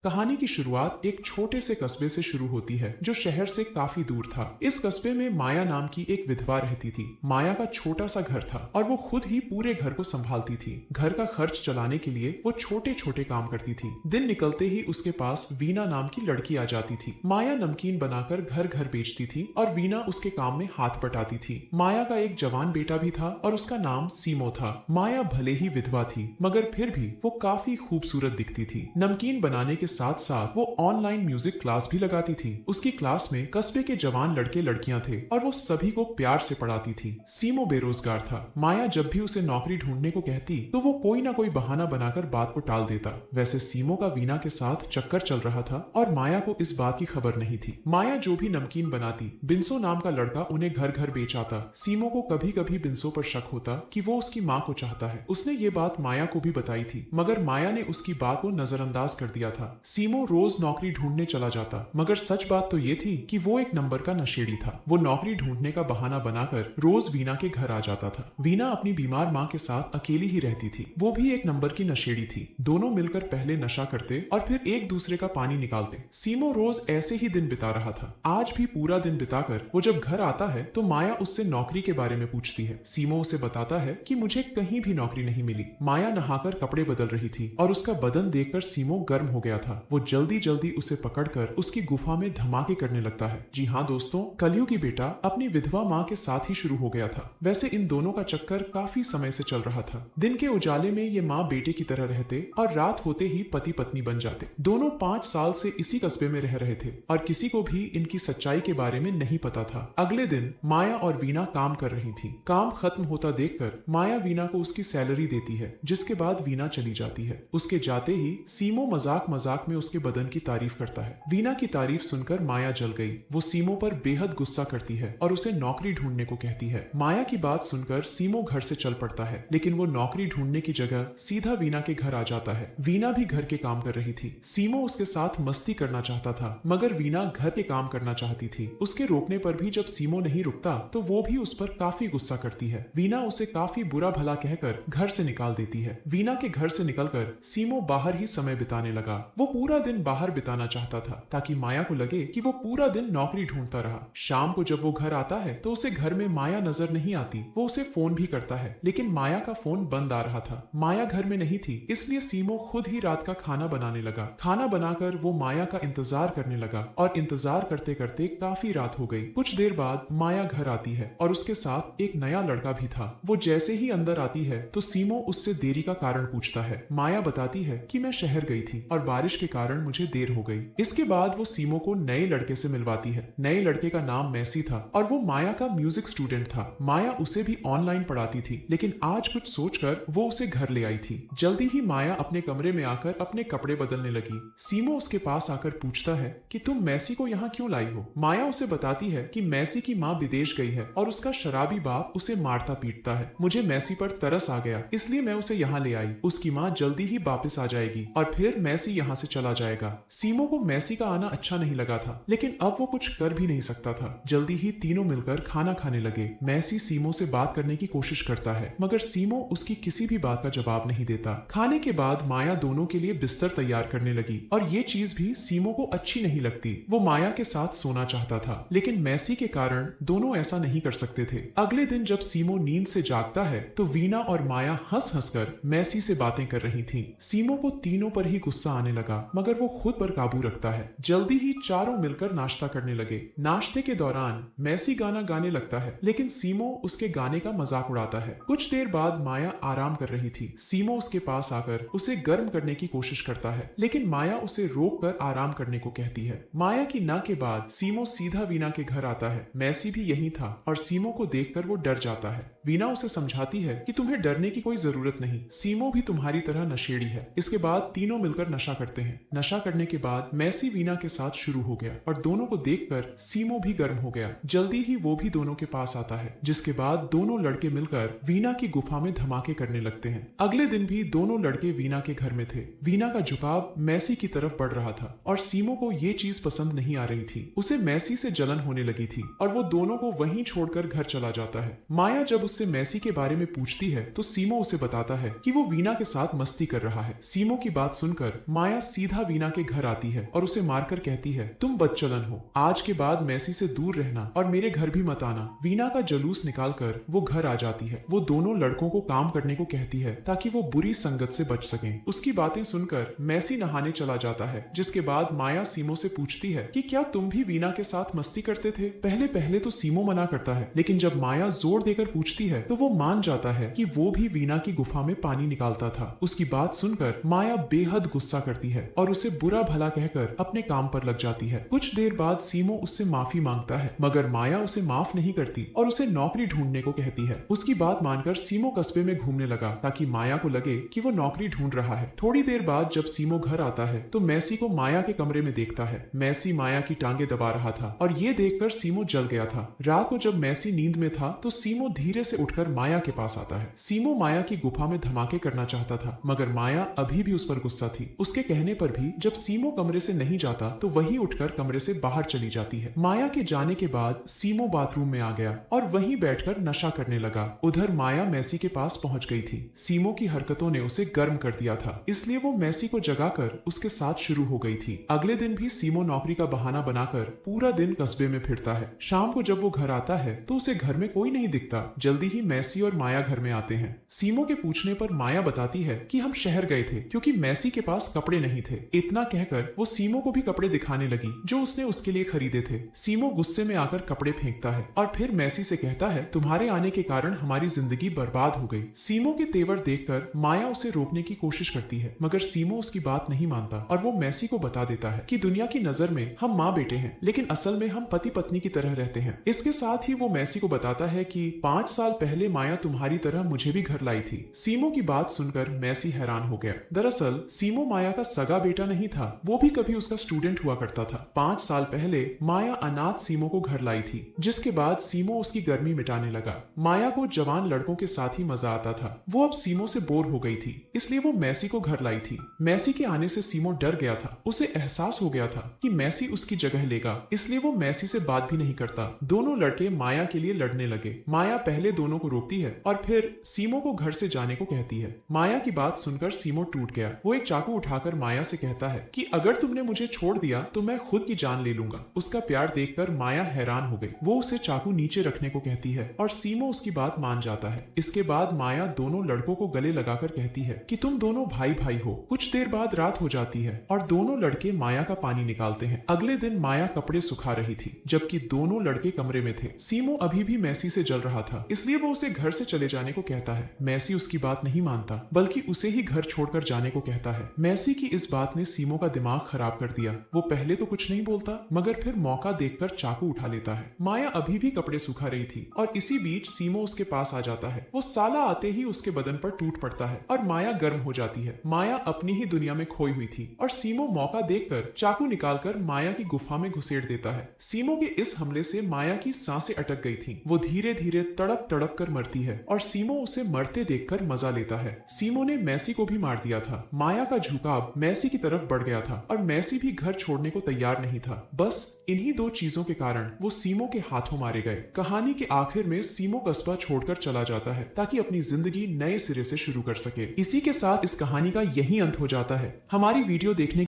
कहानी की शुरुआत एक छोटे से कस्बे से शुरू होती है जो शहर से काफी दूर था। इस कस्बे में माया नाम की एक विधवा रहती थी। माया का छोटा सा घर था और वो खुद ही पूरे घर को संभालती थी। घर का खर्च चलाने के लिए वो छोटे छोटे काम करती थी। दिन निकलते ही उसके पास वीना नाम की लड़की आ जाती थी। माया नमकीन बनाकर घर घर बेचती थी और वीना उसके काम में हाथ बटाती थी। माया का एक जवान बेटा भी था और उसका नाम सीमो था। माया भले ही विधवा थी मगर फिर भी वो काफी खूबसूरत दिखती थी। नमकीन बनाने के साथ साथ वो ऑनलाइन म्यूजिक क्लास भी लगाती थी। उसकी क्लास में कस्बे के जवान लड़के लड़कियां थे और वो सभी को प्यार से पढ़ाती थी। सीमो बेरोजगार था। माया जब भी उसे नौकरी ढूंढने को कहती तो वो कोई ना कोई बहाना बनाकर बात को टाल देता। वैसे सीमो का वीना के साथ चक्कर चल रहा था और माया को इस बात की खबर नहीं थी। माया जो भी नमकीन बनाती, बिंसो नाम का लड़का उन्हें घर घर बेच आता। सीमो को कभी कभी बिंसो पर शक होता कि वो उसकी माँ को चाहता है। उसने ये बात माया को भी बताई थी मगर माया ने उसकी बात को नजरअंदाज कर दिया था। सीमो रोज नौकरी ढूंढने चला जाता मगर सच बात तो ये थी कि वो एक नंबर का नशेड़ी था। वो नौकरी ढूंढने का बहाना बनाकर रोज वीना के घर आ जाता था। वीना अपनी बीमार माँ के साथ अकेली ही रहती थी। वो भी एक नंबर की नशेड़ी थी। दोनों मिलकर पहले नशा करते और फिर एक दूसरे का पानी निकालते। सीमो रोज ऐसे ही दिन बिता रहा था। आज भी पूरा दिन बिताकर वो जब घर आता है तो माया उससे नौकरी के बारे में पूछती है। सीमो उसे बताता है कि मुझे कहीं भी नौकरी नहीं मिली। माया नहाकर कपड़े बदल रही थी और उसका बदन देखकर सीमो गर्म हो गया था। वो जल्दी जल्दी उसे पकड़कर उसकी गुफा में धमाके करने लगता है। जी हाँ दोस्तों, कलयुगी बेटा अपनी विधवा माँ के साथ ही शुरू हो गया था। वैसे इन दोनों का चक्कर काफी समय से चल रहा था। दिन के उजाले में ये माँ बेटे की तरह रहते और रात होते ही पति पत्नी बन जाते। दोनों 5 साल से इसी कस्बे में रह रहे थे और किसी को भी इनकी सच्चाई के बारे में नहीं पता था। अगले दिन माया और वीना काम कर रही थी। काम खत्म होता देखकर माया वीना को उसकी सैलरी देती है, जिसके बाद वीना चली जाती है। उसके जाते ही सीमो मजाक मजाक में उसके बदन की तारीफ करता है। वीना की तारीफ सुनकर माया जल गई। वो सीमो पर बेहद गुस्सा करती है और उसे नौकरी ढूंढने को कहती है। माया की बात सुनकर सीमो घर से चल पड़ता है लेकिन वो नौकरी ढूंढने की जगह सीधा वीना के घर आ जाता है। वीना भी घर के काम कर रही थी। सीमो उसके साथ मस्ती करना चाहता था मगर वीना घर के काम करना चाहती थी। उसके रोकने पर भी जब सीमो नहीं रुकता तो वो भी उस पर काफी गुस्सा करती है। वीना उसे काफी बुरा भला कहकर घर से निकाल देती है। वीना के घर से निकलकर सीमो बाहर ही समय बिताने लगा। वो पूरा दिन बाहर बिताना चाहता था ताकि माया को लगे कि वो पूरा दिन नौकरी ढूंढता रहा। शाम को जब वो घर आता है तो उसे घर में माया नजर नहीं आती। वो उसे फोन भी करता है लेकिन माया का फोन बंद आ रहा था। माया घर में नहीं थी इसलिए सीमो खुद ही रात का खाना बनाने लगा। खाना बनाकर वो माया का इंतजार करने लगा और इंतजार करते करते काफी रात हो गई। कुछ देर बाद माया घर आती है और उसके साथ एक नया लड़का भी था। वो जैसे ही अंदर आती है तो सीमो उससे देरी का कारण पूछता है। माया बताती है कि मैं शहर गई थी और बारिश के कारण मुझे देर हो गई। इसके बाद वो सीमो को नए लड़के से मिलवाती है। नए लड़के का नाम मैसी था और वो माया का म्यूजिक स्टूडेंट था। माया उसे भी ऑनलाइन पढ़ाती थी लेकिन आज कुछ सोचकर वो उसे घर ले आई थी। जल्दी ही माया अपने कमरे में आकर अपने कपड़े बदलने लगी। सीमो उसके पास आकर पूछता है कि तुम मैसी को यहाँ क्यों लाई हो। माया उसे बताती है कि मैसी की माँ विदेश गई है और उसका शराबी बाप उसे मारता पीटता है। मुझे मैसी पर तरस आ गया इसलिए मैं उसे यहाँ ले आई। उसकी माँ जल्दी ही वापस आ जाएगी और फिर मैसी यहाँ से चला जाएगा। सीमो को मैसी का आना अच्छा नहीं लगा था लेकिन अब वो कुछ कर भी नहीं सकता था। जल्दी ही तीनों मिलकर खाना खाने लगे। मैसी सीमो से बात करने की कोशिश करता है मगर सीमो उसकी किसी भी बात का जवाब नहीं देता। खाने के बाद माया दोनों के लिए बिस्तर तैयार करने लगी और ये चीज भी सीमो को अच्छी नहीं लगती। वो माया के साथ सोना चाहता था लेकिन मैसी के कारण दोनों ऐसा नहीं कर सकते थे। अगले दिन जब सीमो नींद से जागता है तो वीना और माया हंस हंसकर मैसी से बातें कर रही थी। सीमो को तीनों पर ही गुस्सा आने लगा मगर वो खुद पर काबू रखता है। जल्दी ही चारों मिलकर नाश्ता करने लगे। नाश्ते के दौरान मैसी गाना गाने लगता है लेकिन सीमो उसके गाने का मजाक उड़ाता है। कुछ देर बाद माया आराम कर रही थी। सीमो उसके पास आकर उसे गर्म करने की कोशिश करता है लेकिन माया उसे रोक कर आराम करने को कहती है। माया की ना के बाद सीमो सीधा वीना के घर आता है। मैसी भी यही था और सीमो को देखकर वो डर जाता है। वीना उसे समझाती है कि तुम्हें डरने की कोई जरूरत नहीं, सीमो भी तुम्हारी तरह नशेड़ी है। इसके बाद तीनों मिलकर नशा करते हैं। नशा करने के बाद मैसी वीना के साथ शुरू हो गया और दोनों को देखकर सीमो भी गर्म हो गया। जल्दी ही वो भी दोनों के पास आता है जिसके बाद दोनों लड़के मिलकर वीना की गुफा में धमाके करने लगते हैं। अगले दिन भी दोनों लड़के वीना के घर में थे। वीना का झुकाव मैसी की तरफ बढ़ रहा था और सीमो को ये चीज पसंद नहीं आ रही थी। उसे मैसी से जलन होने लगी थी और वो दोनों को वहीं छोड़कर घर चला जाता है। माया जब उससे उससे मैसी के बारे में पूछती है तो सीमो उसे बताता है कि वो वीना के साथ मस्ती कर रहा है। सीमो की बात सुनकर माया सीधा वीना के घर आती है और उसे मारकर कहती है, तुम बदचलन हो, आज के बाद मैसी से दूर रहना और मेरे घर भी मत आना। वीना का जलूस निकालकर वो घर आ जाती है। वो दोनों लड़कों को काम करने को कहती है ताकि वो बुरी संगत से बच सकें। उसकी बातें सुनकर मैसी नहाने चला जाता है, जिसके बाद माया सीमो से पूछती है कि क्या तुम भी वीना के साथ मस्ती करते थे। पहले पहले तो सीमो मना करता है, लेकिन जब माया जोर देकर पूछती है तो वो मान जाता है कि वो भी वीना की गुफा में पानी निकालता था। उसकी बात सुनकर माया बेहद गुस्सा करती है और उसे बुरा भला कहकर अपने काम पर लग जाती है। कुछ देर बाद सीमो उससे माफी मांगता है, मगर माया उसे माफ नहीं करती और उसे नौकरी ढूंढने को कहती है। उसकी बात मानकर सीमो कस्बे में घूमने लगा ताकि माया को लगे कि वो नौकरी ढूंढ रहा है। थोड़ी देर बाद जब सीमो घर आता है तो मैसी को माया के कमरे में देखता है। मैसी माया की टांगे दबा रहा था और ये देखकर सीमो जल गया था। रात को जब मैसी नींद में था तो सीमो धीरे से उठकर माया के पास आता है। सीमो माया की गुफा में धमाके करना चाहता था, मगर माया अभी भी उस पर गुस्सा थी। उसके कहने पर भी जब सीमो कमरे से नहीं जाता तो वही उठकर कमरे से बाहर चली जाती है। माया के जाने के बाद सीमो बाथरूम में आ गया और वहीं बैठकर नशा करने लगा। उधर माया मैसी के पास पहुंच गई थी। सीमो की हरकतों ने उसे गर्म कर दिया था, इसलिए वो मैसी को जगाकर उसके साथ शुरू हो गई थी। अगले दिन भी सीमो नौकरी का बहाना बनाकर पूरा दिन कस्बे में फिरता है। शाम को जब वो घर आता है तो उसे घर में कोई नहीं दिखता। जल्दी ही मैसी और माया घर में आते हैं। सीमो के पूछने पर माया बताती है कि हम शहर गए थे क्योंकि मैसी के पास कपड़े नहीं थे। इतना कहकर वो सीमो को भी कपड़े दिखाने लगी जो उसने उसके लिए खरीदे थे। सीमो गुस्से में आकर कपड़े फेंकता है और फिर मैसी से कहता है, तुम्हारे आने के कारण हमारी जिंदगी बर्बाद हो गई। सीमो के तेवर देखकर माया उसे रोकने की कोशिश करती है, मगर सीमो उसकी बात नहीं मानता और वो मैसी को बता देता है कि दुनिया की नजर में हम माँ बेटे हैं, लेकिन असल में हम पति पत्नी की तरह रहते हैं। इसके साथ ही वो मैसी को बताता है कि 5 साल पहले माया तुम्हारी तरह मुझे भी घर लाई थी। सीमो की बात सुनकर मैसी हैरान हो गया। दरअसल सीमो माया का सगा बेटा नहीं था, वो भी कभी उसका स्टूडेंट हुआ करता था। 5 साल पहले माया अनाथ सीमो को घर लाई थी, जिसके बाद सीमो उसकी गर्मी मिटाने लगा। माया को जवान लड़कों के साथ ही मजा आता था। वो अब सीमो से बोर हो गई थी, इसलिए वो मैसी को घर लाई थी। मैसी के आने से सीमो डर गया था। उसे एहसास हो गया था कि मैसी उसकी जगह लेगा, इसलिए वो मैसी से बात भी नहीं करता। दोनों लड़के माया के लिए लड़ने लगे। माया पहले दोनों को रोकती है और फिर सीमो को घर से जाने को कहती है। माया की बात सुनकर सीमो टूट गया। वो एक चाकू उठाकर माया से कहता है कि अगर तुमने मुझे छोड़ दिया तो मैं खुद की जान ले लूंगा। उसका प्यार देखकर माया हैरान हो गई। वो उसे चाकू नीचे रखने को कहती है और सीमो उसकी बात मान जाता है। इसके बाद माया दोनों लड़कों को गले लगाकर कहती है कि तुम दोनों भाई भाई हो। कुछ देर बाद रात हो जाती है और दोनों लड़के माया का पानी निकालते हैं। अगले दिन माया कपड़े सुखा रही थी, जबकि दोनों लड़के कमरे में थे। सीमो अभी भी मैसी से जल रहा था, इसलिए वो उसे घर से चले जाने को कहता है। मैसी उसकी बात नहीं मानता, बल्कि उसे ही घर छोड़कर जाने को कहता है। मैसी की इस बात ने सीमो का दिमाग खराब कर दिया। वो पहले तो कुछ नहीं बोलता, मगर फिर मौका देखकर चाकू उठा लेता है। माया अभी भी कपड़े सुखा रही थी और इसी बीच सीमो उसके पास आ जाता है। वो साला आते ही उसके बदन पर टूट पड़ता है और माया गर्म हो जाती है। माया अपनी ही दुनिया में खोई हुई थी और सीमो मौका देखकर चाकू निकालकर माया की गुफा में घुसेड़ देता है। सीमो के इस हमले से माया की सांसें अटक गई थी। वो धीरे धीरे तड़प तड़प कर मरती है और सीमो उसे मरते देखकर मजा लेता है। सीमो ने मैसी को भी मार दिया था। माया का झुकाव मैसी की तरफ बढ़ गया था और मैसी भी घर छोड़ने को तैयार नहीं था। बस इन्हीं 2 चीजों के कारण वो सीमो के हाथों मारे गए। कहानी के आखिर में सीमो कस्बा छोड़कर चला जाता है ताकि अपनी जिंदगी नए सिरे से शुरू कर सके। इसी के साथ इस कहानी का यही अंत हो जाता है। हमारी वीडियो देखने